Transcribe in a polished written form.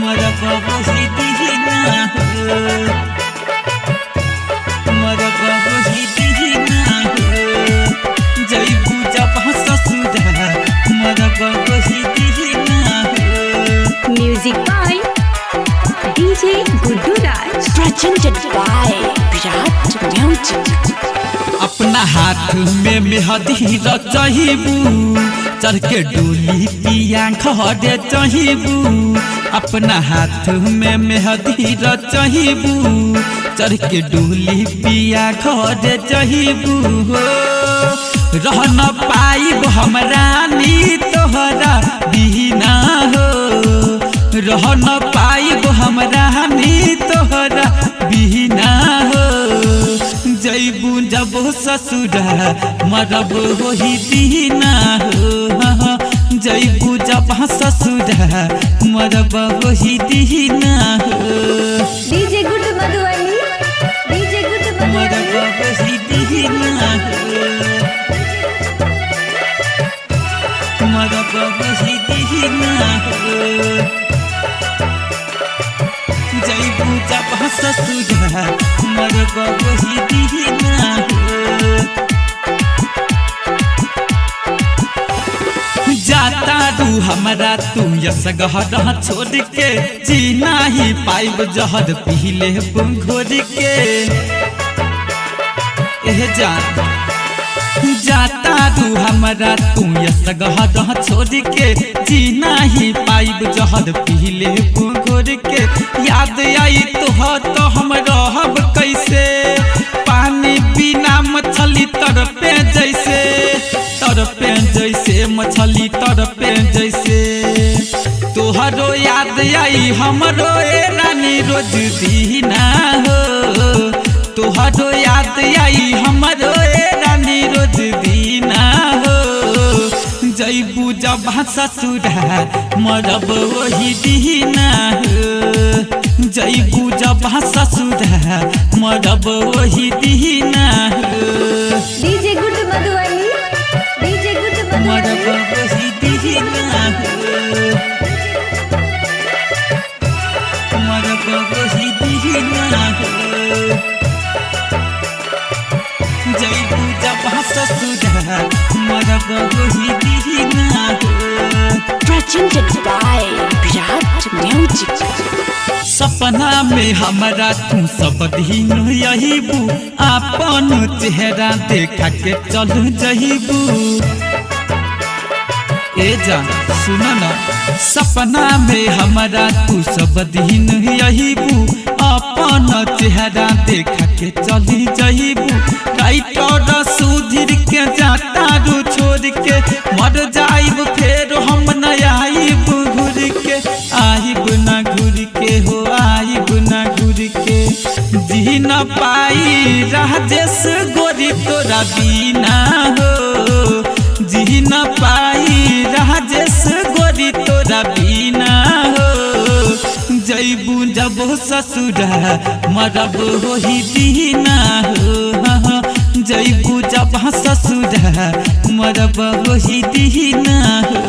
मरब वही दीना हो, मरब वही दीना हो, जइबू जब ससुरा मरब वही दीना हो। Music by DJ Guddu Raj. Presented by Virat Music. अपना हाथ में मेहदी रचहिबू, चढ़ के डोली पिया घरे चहिबू। अपना हाथ में मेहदी रचहिबू, चढ़ के डोली पिया घरे चहिबू हो। रह न पाइब हमरा नी तोहरा बिना हो, रह न पाइब हमरा नी तोहरा बिना हो। जइबू जब ससुरा मरब वही दीना हो, जइबू जब ससुरा मरब वही दीना हो। DJ Guddu Madhuvani. DJ Guddu मरब Madhuvani. वही दीना हो, मरब वही दीना हो, जइबू जब ससुरा मरब वही दीना हो। जाता रू हमरा तू यसगहर छोड़ के, जीना ही पाइब जहर पीले घोर के। एह जान जाता रू हमरा तू यसगहर छोड़ के, जीना ही पाइब जहर पीले घोर के। याद आई तो हम रहब कैसे, पानी बिना मछली तरपे जैसे, तरपे जैसे मछली तरपे जैसे। तोहरो याद आई हमरो ए रानी रोज दीना हो, तोहरो याद आई हमरो ए रानी रोज दीना हो। जइबू जब ससुरा मरब वही दीना हो, जइबू जब ससुरा मरब वही दीना हो। DJ Guddu Madhuvani. DJ Guddu मरब Madhuvani. वही दीना हो, मरब वही दीना हो, जइबू जब ससुरा मरब वही दीना हो। Presented by Virat Music. सपना में हमरा तू सब दिन यहीबू, आपन चेहरा देखा के चल जहीबू। ए जान सुन न, सपना में हमरा तू सब दिन यहीबू, अपन चेहरा देखा के चली जहीबू। राइटर सुधीर के जाता रू छोड़ के, मर जाइब फेर हम न आइब घूर के, आइब न घूर के हो, आइब न घूर के। जी न पाई राजेश गोरी तोरा बिना हो, जी न पाई राजेश गोरी तोरा बिना हो। जइबू जब ससुरा मरब वही दीना हो, जइबू जब ससुरा मरब वही दीना हो।